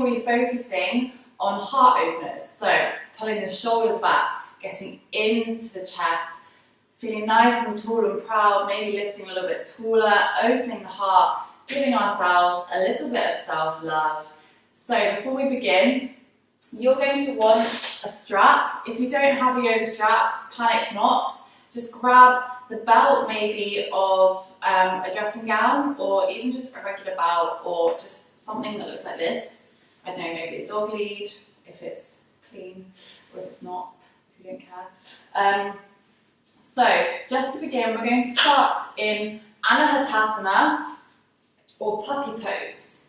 we'll be focusing on heart openers. So pulling the shoulders back, getting into the chest, feeling nice and tall and proud, maybe lifting a little bit taller, opening the heart, giving ourselves a little bit of self-love. So before we begin, you're going to want a strap. If you don't have a yoga strap, panic not. Just grab the belt maybe of a dressing gown, or even just a regular belt, or just something that looks like this. I don't know, maybe a dog lead, if it's clean, or if it's not, if you don't care. So just to begin, we're going to start in Anahatasana, or puppy pose.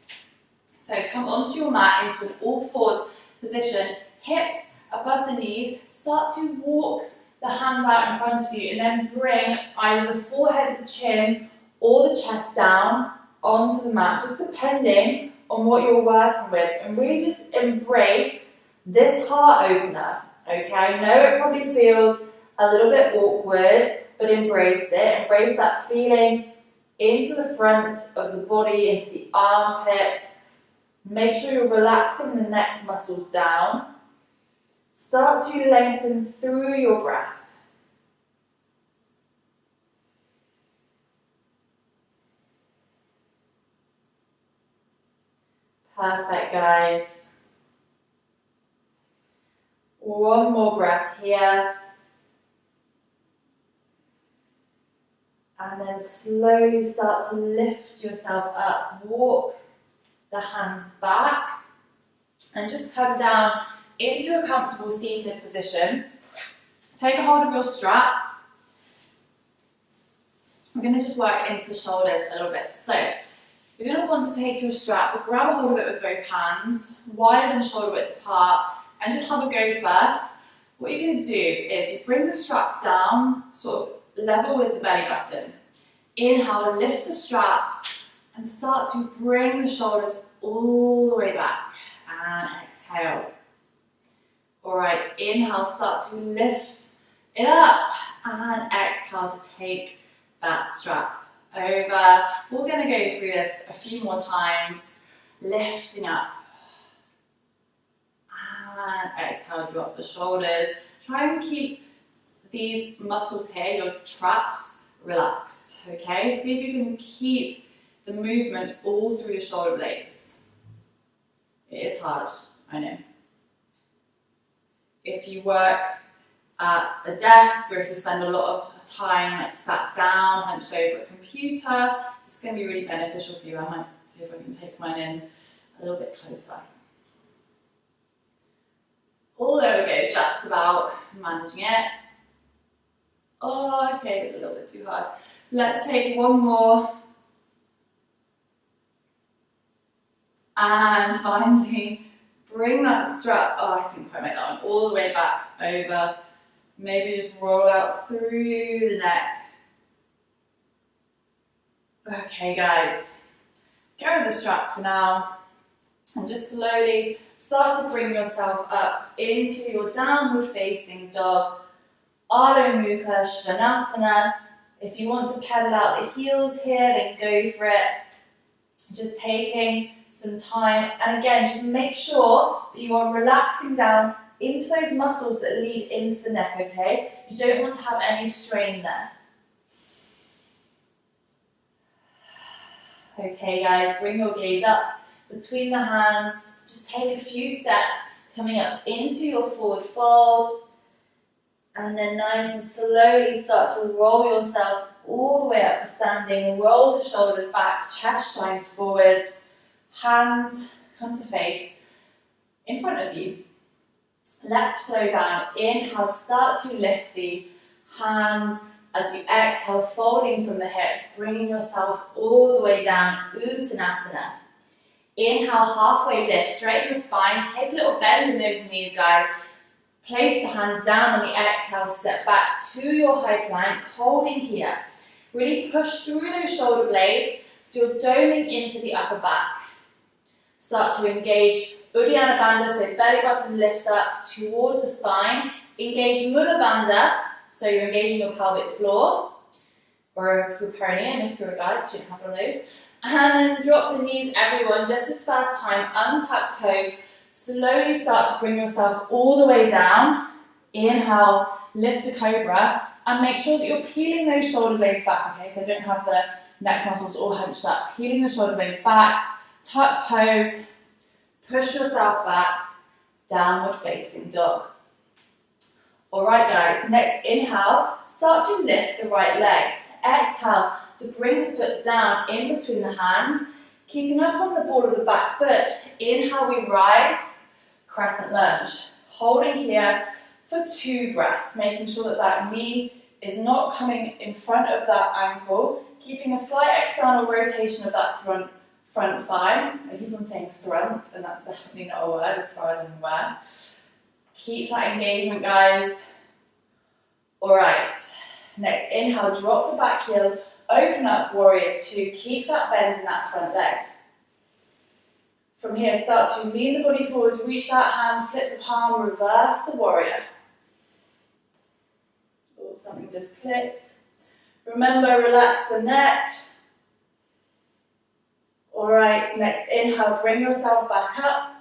So come onto your mat into an all fours position, hips above the knees, start to walk the hands out in front of you, and then bring either the forehead, the chin, or the chest down onto the mat, just depending on what you're working with, and really just embrace this heart opener, okay? I know it probably feels a little bit awkward, but embrace it. Embrace that feeling into the front of the body, into the armpits. Make sure you're relaxing the neck muscles down. Start to lengthen through your breath. Perfect, guys. One more breath here. And then slowly start to lift yourself up. Walk the hands back and just come down into a comfortable seated position. Take a hold of your strap. We're going to just work into the shoulders a little bit. So you're going to want to take your strap, but grab a hold of it with both hands, wider than shoulder width apart, and just have a go first. What you're going to do is you bring the strap down, sort of level with the belly button. Inhale, lift the strap, and start to bring the shoulders all the way back. And exhale. Alright, inhale, start to lift it up, and exhale to take that strap over. We're going to go through this a few more times, lifting up, and exhale, drop the shoulders. Try and keep these muscles here, your traps, relaxed, okay? See if you can keep the movement all through the shoulder blades. It is hard, I know. If you work at a desk, or if you spend a lot of time like sat down, hunched over a computer, it's going to be really beneficial for you. I might see if I can take mine in a little bit closer. Oh, there we go, just about managing it. Oh, okay, it's a little bit too hard. Let's take one more. And finally, bring that strap, oh, I didn't quite make that one, all the way back over. Maybe just roll out through the neck. Okay, guys, get rid of the strap for now. And just slowly start to bring yourself up into your downward facing dog, Adho Mukha Svanasana. If you want to pedal out the heels here, then go for it. Just taking some time, and again, just make sure that you are relaxing down into those muscles that lead into the neck, okay? You don't want to have any strain there. Okay, guys, bring your gaze up between the hands. Just take a few steps coming up into your forward fold, and then nice and slowly start to roll yourself all the way up to standing. Roll the shoulders back, chest shines forwards. Hands come to face in front of you. Let's flow down. Inhale, start to lift the hands as you exhale, folding from the hips, bringing yourself all the way down, Uttanasana. Inhale, halfway lift, straighten the spine, take a little bend in those knees, guys. Place the hands down on the exhale, step back to your high plank, holding here. Really push through those shoulder blades so you're doming into the upper back. Start to engage Uddiyana Bandha, so belly button lifts up towards the spine. Engage Mula Bandha, so you're engaging your pelvic floor, or your perineum if you're a guy, you shouldn't have one of those. And then drop the knees, everyone, just this first time, untuck toes. Slowly start to bring yourself all the way down. Inhale, lift to cobra, and make sure that you're peeling those shoulder blades back, okay? So don't have the neck muscles all hunched up. Peeling the shoulder blades back, tuck toes, push yourself back, downward facing dog. All right, guys, next inhale, start to lift the right leg. Exhale to bring the foot down in between the hands, keeping up on the ball of the back foot. Inhale, we rise, crescent lunge. Holding here for 2 breaths, making sure that that knee is not coming in front of that ankle, keeping a slight external rotation of that front thigh. I keep on saying front, and that's definitely not a word as far as I'm aware. Keep that engagement, guys. All right, next inhale, drop the back heel, open up, warrior 2, keep that bend in that front leg. From here, start to lean the body forwards, reach that hand, flip the palm, reverse the warrior. Oh, something just clicked. Remember, relax the neck. All right, next inhale, bring yourself back up,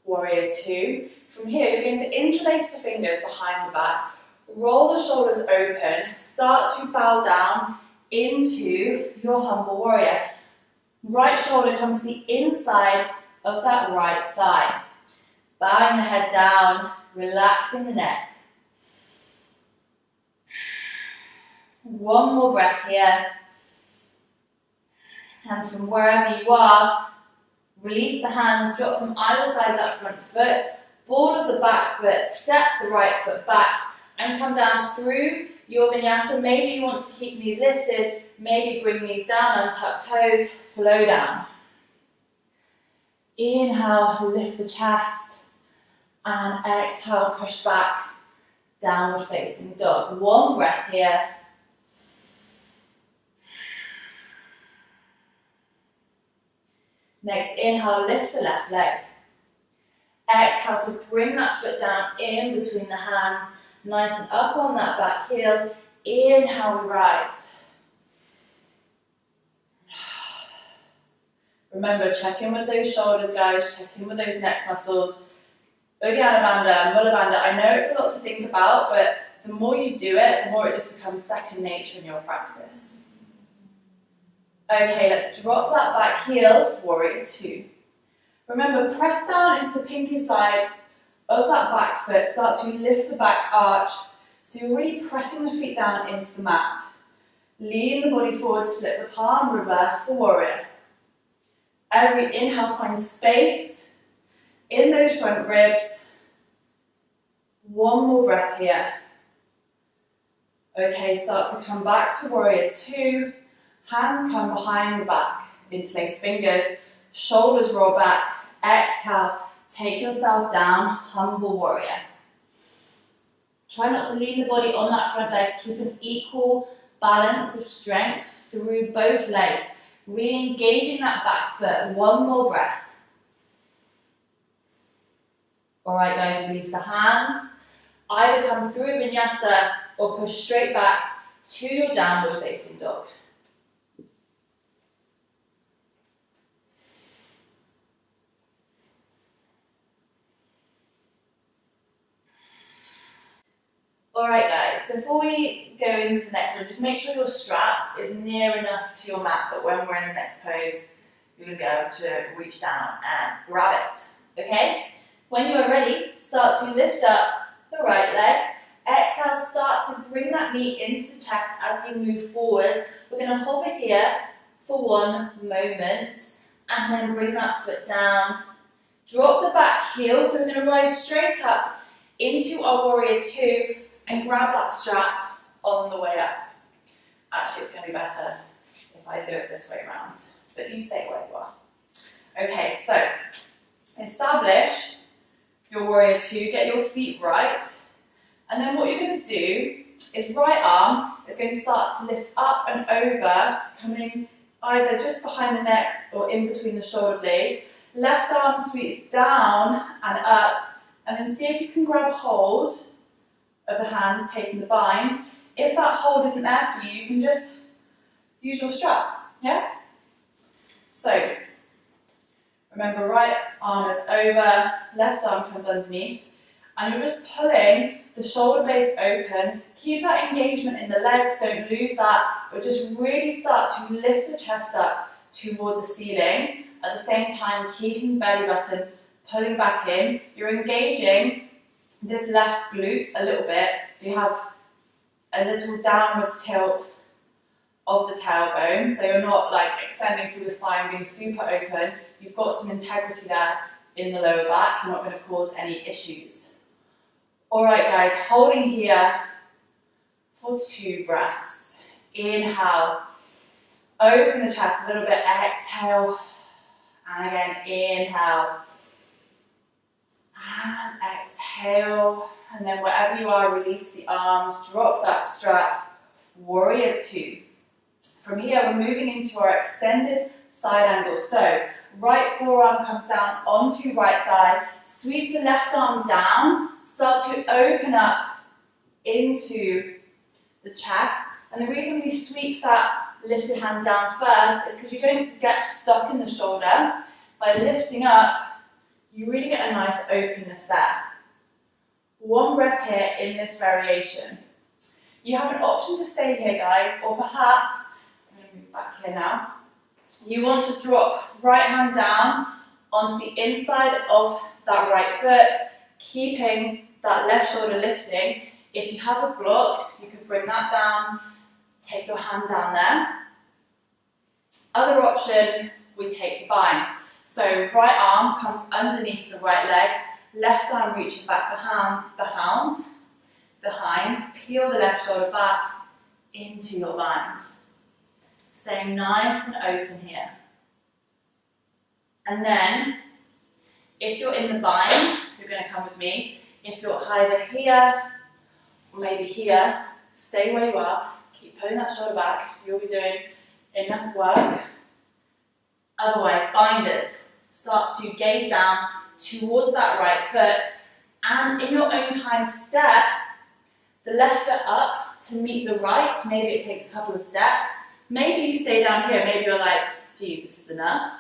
warrior 2. From here, you're going to interlace the fingers behind the back, roll the shoulders open, start to bow down into your humble warrior. Right shoulder comes to the inside of that right thigh. Bowing the head down, relaxing the neck. One more breath here. And from wherever you are, release the hands, drop them either side of that front foot, ball of the back foot, step the right foot back, and come down through your vinyasa. Maybe you want to keep knees lifted, maybe bring knees down, untuck toes, flow down. Inhale, lift the chest, and exhale, push back, downward facing dog. One breath here. Next inhale, lift the left leg. Exhale to bring that foot down in between the hands, nice and up on that back heel. Inhale, we rise. Remember, check in with those shoulders, guys. Check in with those neck muscles. Uddiyana Bandha, Mula Bandha. I know it's a lot to think about, but the more you do it, the more it just becomes second nature in your practice. Okay, let's drop that back heel, warrior 2. Remember, press down into the pinky side of that back foot. Start to lift the back arch. So you're really pressing the feet down into the mat. Lean the body forwards, flip the palm, reverse the warrior. Every inhale, find space in those front ribs. One more breath here. Okay, start to come back to warrior 2. Hands come behind the back, interlace fingers, shoulders roll back. Exhale, take yourself down, humble warrior. Try not to lean the body on that front leg. Keep an equal balance of strength through both legs. Re-engaging that back foot. One more breath. All right, guys, release the hands. Either come through Vinyasa or push straight back to your downward facing dog. Alright guys, before we go into the next one, just make sure your strap is near enough to your mat that when we're in the next pose, you're going to be able to reach down and grab it. Okay? When you are ready, start to lift up the right leg. Exhale, start to bring that knee into the chest as you move forward. We're going to hover here for one moment and then bring that foot down. Drop the back heel, so we're going to rise straight up into our warrior 2. And grab that strap on the way up. Actually, it's going to be better if I do it this way around, but you stay where you are. Okay, so establish your warrior 2, get your feet right, and then what you're going to do is right arm is going to start to lift up and over, coming either just behind the neck or in between the shoulder blades. Left arm sweeps down and up, and then see if you can grab hold of the hands taking the bind. If that hold isn't there for you, you can just use your strap, yeah? So remember, right arm is over, left arm comes underneath, and you're just pulling the shoulder blades open. Keep that engagement in the legs, don't lose that, but just really start to lift the chest up towards the ceiling. At the same time, keeping belly button pulling back in. You're engaging this left glute a little bit, so you have a little downwards tilt of the tailbone, so you're not like extending through the spine, being super open. You've got some integrity there in the lower back. You're not going to cause any issues. Alright guys, holding here for 2 breaths. Inhale, open the chest a little bit, exhale, and again, inhale, and exhale, and then wherever you are, release the arms, drop that strap, warrior 2. From here, we're moving into our extended side angle. So, right forearm comes down onto right thigh, sweep the left arm down, start to open up into the chest. And the reason we sweep that lifted hand down first is because you don't get stuck in the shoulder. By lifting up, you really get a nice openness there. 1 breath here in this variation. You have an option to stay here, guys, or perhaps, I'm going to move back here now, you want to drop right hand down onto the inside of that right foot, keeping that left shoulder lifting. If you have a block, you could bring that down, take your hand down there. Other option, we take the bind. So right arm comes underneath the right leg, left arm reaches back behind, peel the left shoulder back into your bind. Staying nice and open here. And then, if you're in the bind, you're going to come with me. If you're either here, or maybe here, stay where you are. Keep pulling that shoulder back. You'll be doing enough work. Otherwise, binders. Start to gaze down towards that right foot. And in your own time, step the left foot up to meet the right. Maybe it takes a couple of steps. Maybe you stay down here. Maybe you're like, geez, this is enough.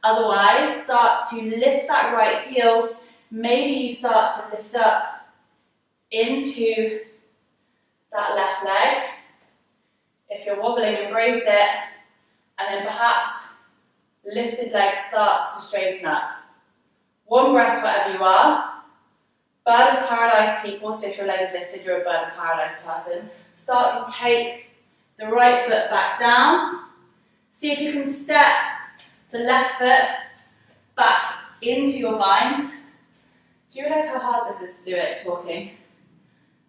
Otherwise, start to lift that right heel. Maybe you start to lift up into that left leg. If you're wobbling, embrace it. And then perhaps lifted leg starts to straighten up. 1 breath wherever you are. Bird of paradise people, so if your leg is lifted, you're a bird of paradise person. Start to take the right foot back down. See if you can step the left foot back into your bind. Do you realise how hard this is to do it, talking?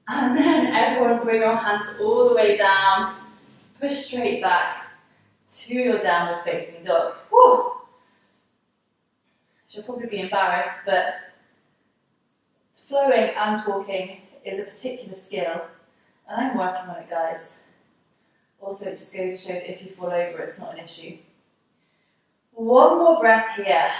And then everyone bring your hands all the way down. Push straight back to your downward facing dog. Woo! She'll probably be embarrassed, but flowing and talking is a particular skill, and I'm working on it, guys. Also, it just goes to show that if you fall over, it's not an issue. 1 more breath here,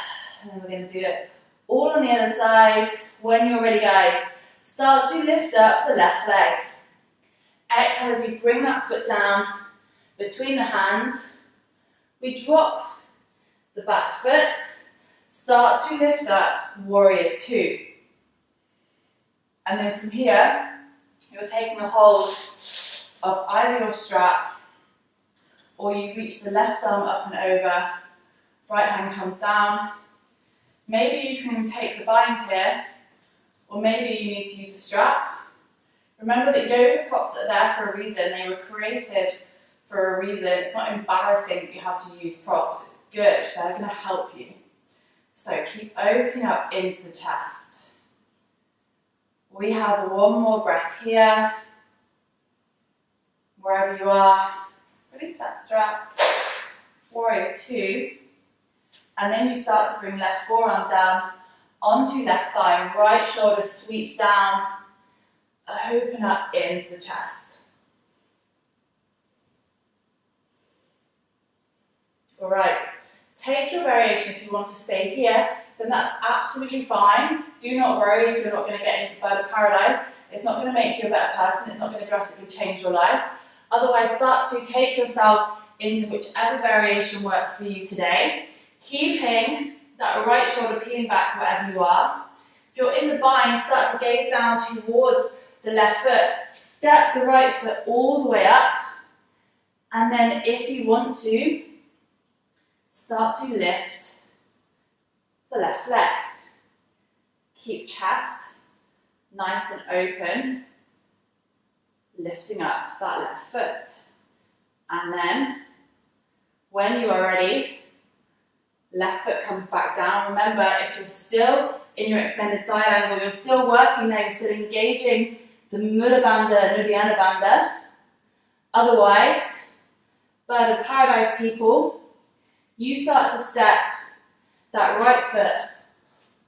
and then we're going to do it all on the other side. When you're ready, guys, start to lift up the left leg. Exhale as you bring that foot down between the hands. We drop the back foot, start to lift up, warrior 2. And then from here, you're taking a hold of either your strap, or you reach the left arm up and over, right hand comes down. Maybe you can take the bind here, or maybe you need to use a strap. Remember that yoga props are there for a reason. They were created for a reason. It's not embarrassing that you have to use props. It's good. They're going to help you. So keep opening up into the chest. We have 1 more breath here. Wherever you are, release that strap. Warrior 2. And then you start to bring left forearm down onto left thigh. Right shoulder sweeps down. Open up into the chest. Alright, take your variation. If you want to stay here, then that's absolutely fine. Do not worry if you're not going to get into bird of paradise. It's not going to make you a better person. It's not going to drastically change your life. Otherwise, start to take yourself into whichever variation works for you today. Keeping that right shoulder peeling back wherever you are. If you're in the bind, start to gaze down towards the left foot. Step the right foot all the way up. And then if you want to, start to lift the left leg. Keep chest nice and open, lifting up that left foot. And then, when you are ready, left foot comes back down. Remember, if you're still in your extended side angle, you're still working there, you're still engaging the Mula Bandha, Uddiyana Bandha. Otherwise, bird of paradise people, you start to step that right foot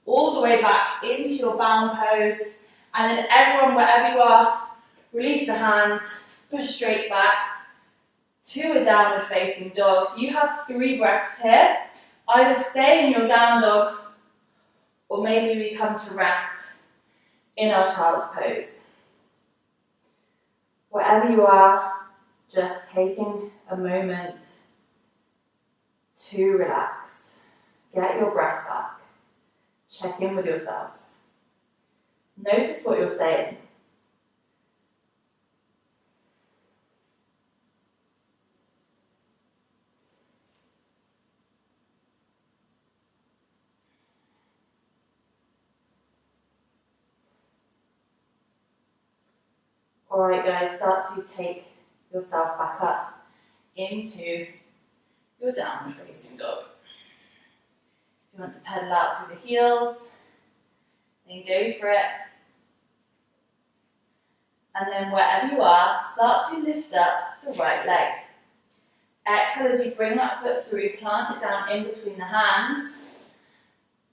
all the way back into your bound pose, and then everyone, wherever you are, release the hands, push straight back to a downward facing dog. You have 3 breaths here. Either stay in your down dog, or maybe we come to rest in our child's pose. Wherever you are, just taking a moment to relax. Get your breath back. Check in with yourself. Notice what you're saying. Alright guys, start to take yourself back up into your downward facing dog. If you want to pedal out through the heels, then go for it. And then wherever you are, start to lift up the right leg. Exhale as you bring that foot through, plant it down in between the hands,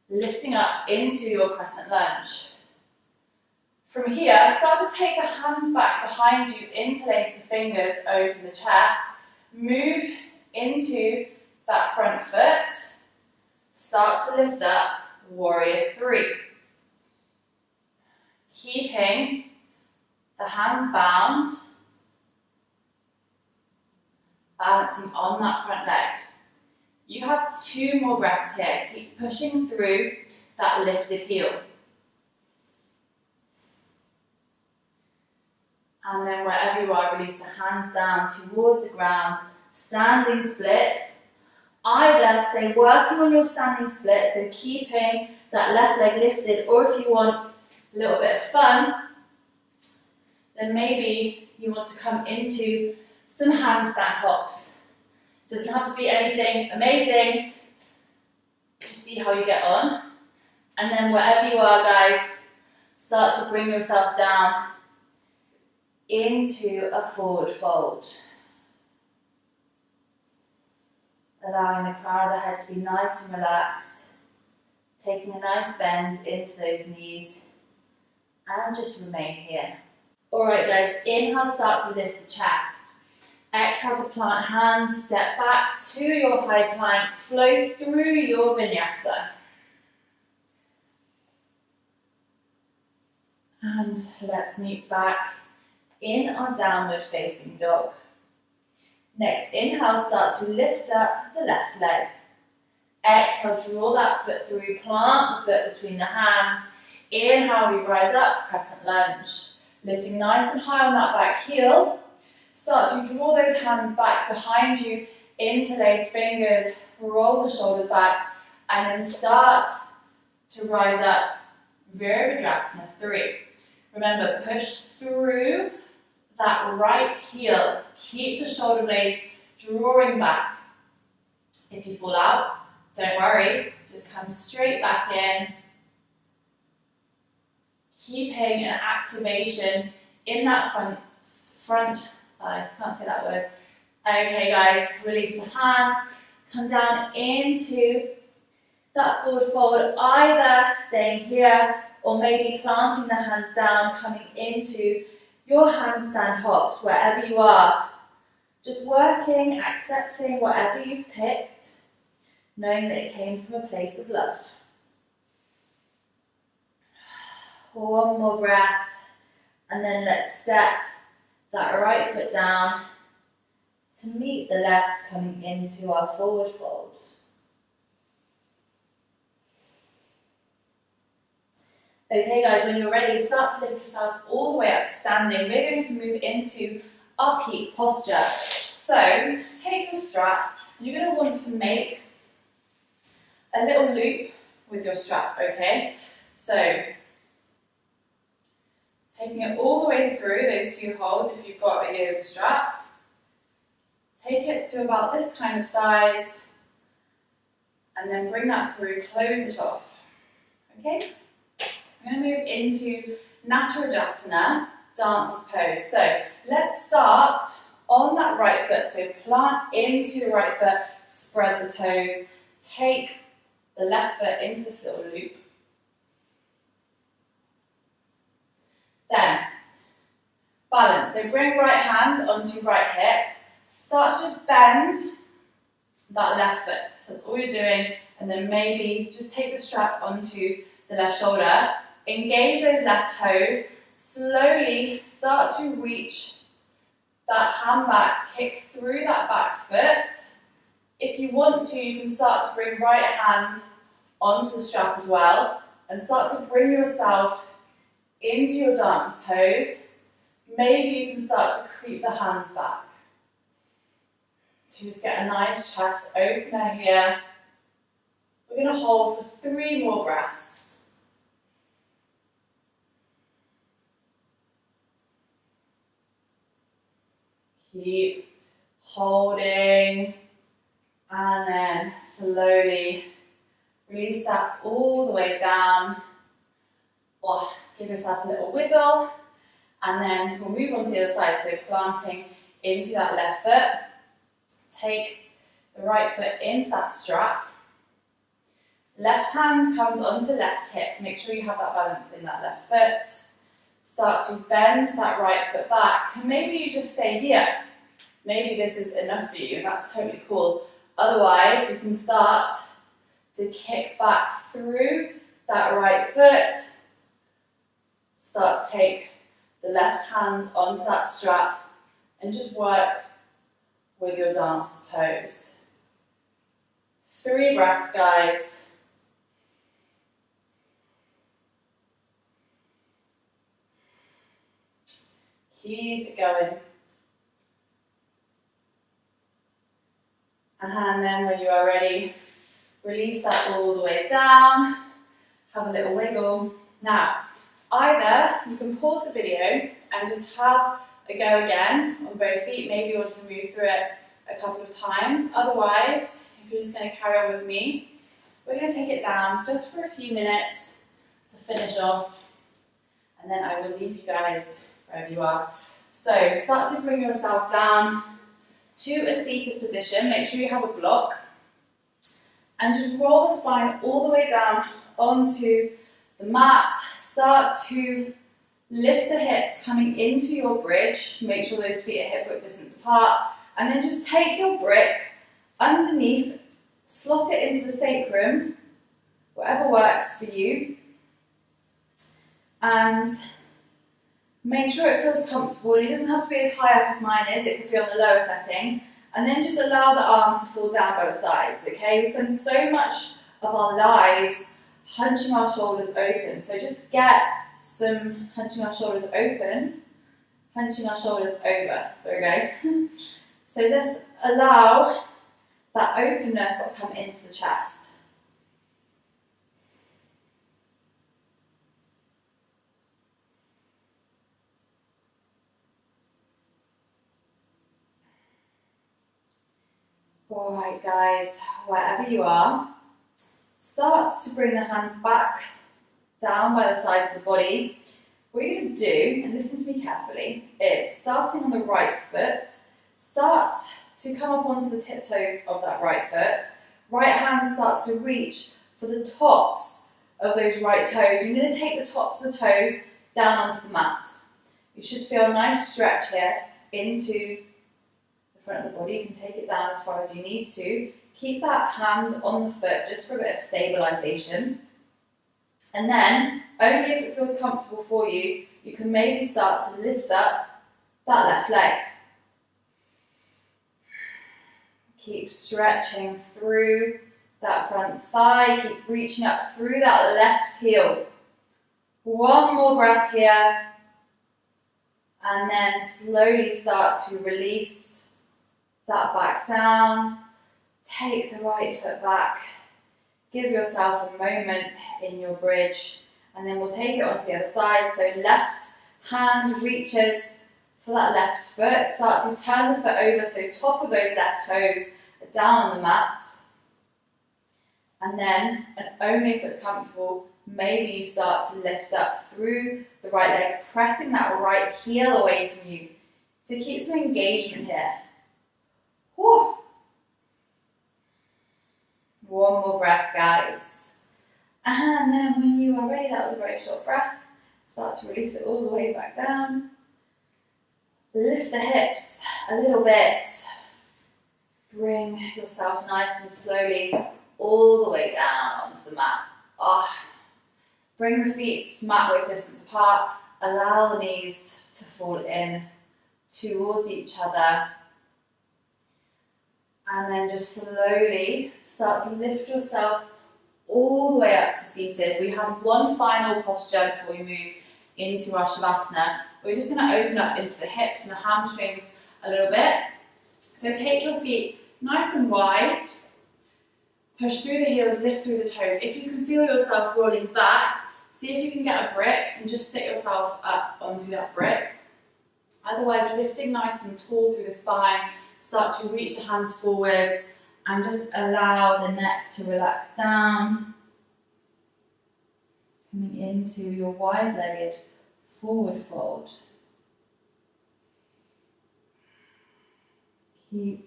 lifting up into your crescent lunge. From here, start to take the hands back behind you, interlace the fingers, open the chest, move into that front foot, start to lift up, warrior 3. Keeping the hands bound, balancing on that front leg. You have 2 more breaths here. Keep pushing through that lifted heel. And then wherever you are, release the hands down towards the ground, standing split. Either stay working on your standing split, so keeping that left leg lifted, or if you want a little bit of fun, then maybe you want to come into some handstand hops. Doesn't have to be anything amazing, just see how you get on. And then wherever you are guys, start to bring yourself down into a forward fold. Allowing the crown of the head to be nice and relaxed, taking a nice bend into those knees, and just remain here. Alright guys, inhale, start to lift the chest. Exhale to plant hands, step back to your high plank, flow through your vinyasa. And let's meet back in our downward facing dog. Next, inhale, start to lift up the left leg. Exhale, draw that foot through, plant the foot between the hands. Inhale, we rise up, crescent lunge. Lifting nice and high on that back heel. Start to draw those hands back behind you, interlace fingers, roll the shoulders back, and then start to rise up, Virabhadrasana 3. Remember, push through that right heel. Keep the shoulder blades drawing back. If you fall out, don't worry, just come straight back in. Keeping an activation in that front thighs, can't say that word. Okay guys, release the hands, come down into that forward fold, either staying here or maybe planting the hands down, coming into your handstand hops, wherever you are. Just working, accepting whatever you've picked, knowing that it came from a place of love. One more breath, and then let's step that right foot down to meet the left, coming into our forward fold. Okay guys, when you're ready, start to lift yourself all the way up to standing. We're going to move into our peak posture. So take your strap, and you're going to want to make a little loop with your strap, okay? So taking it all the way through those 2 holes if you've got a yoga strap. Take it to about this kind of size, and then bring that through, close it off, okay? I'm going to move into Natarajasana, dancer's pose. So let's start on that right foot. So plant into the right foot, spread the toes, take the left foot into this little loop. Then balance. So bring right hand onto right hip. Start to just bend that left foot. That's all you're doing. And then maybe just take the strap onto the left shoulder. Engage those left toes. Slowly start to reach that hand back. Kick through that back foot. If you want to, you can start to bring right hand onto the strap as well. And start to bring yourself into your dancer's pose. Maybe you can start to creep the hands back. So just get a nice chest opener here. We're going to hold for 3 more breaths. Keep holding, and then slowly release that all the way down. Or give yourself a little wiggle, and then we'll move on to the other side. So planting into that left foot, take the right foot into that strap. Left hand comes onto left hip. Make sure you have that balance in that left foot. Start to bend that right foot back. And maybe you just stay here. Maybe this is enough for you, and that's totally cool. Otherwise, you can start to kick back through that right foot. Start to take the left hand onto that strap and just work with your dancer's pose. 3 breaths, guys. Keep it going. And then when you are ready, release that all the way down. Have a little wiggle. Now, either you can pause the video and just have a go again on both feet. Maybe you want to move through it a couple of times. Otherwise, if you're just going to carry on with me, we're going to take it down just for a few minutes to finish off. And then I will leave you guys wherever you are. So start to bring yourself down to a seated position. Make sure you have a block. And just roll the spine all the way down onto the mat. Start to lift the hips coming into your bridge. Make sure those feet are hip width distance apart. And then just take your brick underneath, slot it into the sacrum, whatever works for you. And make sure it feels comfortable. It doesn't have to be as high up as mine is. It could be on the lower setting. And then just allow the arms to fall down by the sides, okay? We spend so much of our lives hunching our shoulders open. So just get some hunching our shoulders open, hunching our shoulders over. Sorry guys. So just allow that openness to come into the chest. Alright guys, wherever you are, start to bring the hands back down by the sides of the body. What you're going to do, and listen to me carefully, is starting on the right foot, start to come up onto the tiptoes of that right foot. Right hand starts to reach for the tops of those right toes. You're going to take the tops of the toes down onto the mat. You should feel a nice stretch here into front of the body. You can take it down as far as you need to. Keep that hand on the foot just for a bit of stabilization. And then, only if it feels comfortable for you, you can maybe start to lift up that left leg. Keep stretching through that front thigh. Keep reaching up through that left heel. One more breath here. And then slowly start to release that back down. Take the right foot back. Give yourself a moment in your bridge. And then we'll take it onto the other side. So left hand reaches for that left foot. Start to turn the foot over, so top of those left toes are down on the mat. And then, and only if it's comfortable, maybe you start to lift up through the right leg, pressing that right heel away from you. So keep some engagement here. Whew. One more breath, guys. And then when you are ready, that was a very short breath, start to release it all the way back down. Lift the hips a little bit. Bring yourself nice and slowly all the way down onto the mat. Bring the feet mat width distance apart. Allow the knees to fall in towards each other. And then just slowly start to lift yourself all the way up to seated. We have one final posture before we move into our Shavasana. We're just going to open up into the hips and the hamstrings a little bit. So take your feet nice and wide. Push through the heels, lift through the toes. If you can feel yourself rolling back, see if you can get a brick and just sit yourself up onto that brick. Otherwise, lifting nice and tall through the spine, start to reach the hands forwards and just allow the neck to relax down. Coming into your wide-legged forward fold. Keep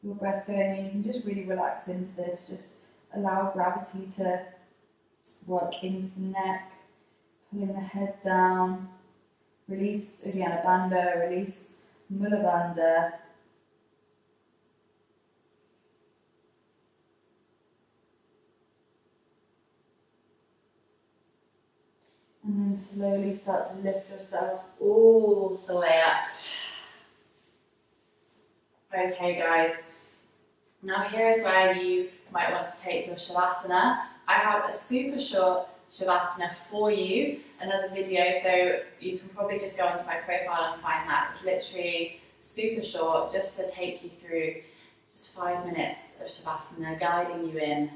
your breath going and you can just really relax into this. Just allow gravity to work into the neck, pulling the head down. Release Uddiyana Bandha, release Mula Bandha. And then slowly start to lift yourself all the way up. Okay guys, now here is where you might want to take your Shavasana. I have a super short Shavasana for you, another video, so you can probably just go onto my profile and find that. It's literally super short, just to take you through just 5 minutes of Shavasana, guiding you in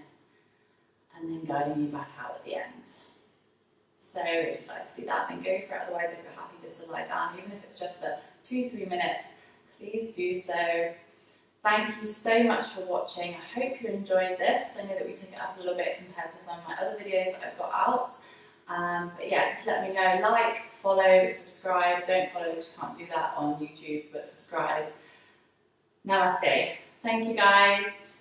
and then guiding you back out at the end. So if you'd like to do that, then go for it. Otherwise, if you're happy just to lie down, even if it's just for 2-3 minutes, please do so. Thank you so much for watching. I hope you enjoyed this. I know that we took it up a little bit compared to some of my other videos that I've got out. But yeah, just let me know. Like, follow, subscribe. Don't follow because you can't do that on YouTube, but subscribe. Namaste. Thank you guys.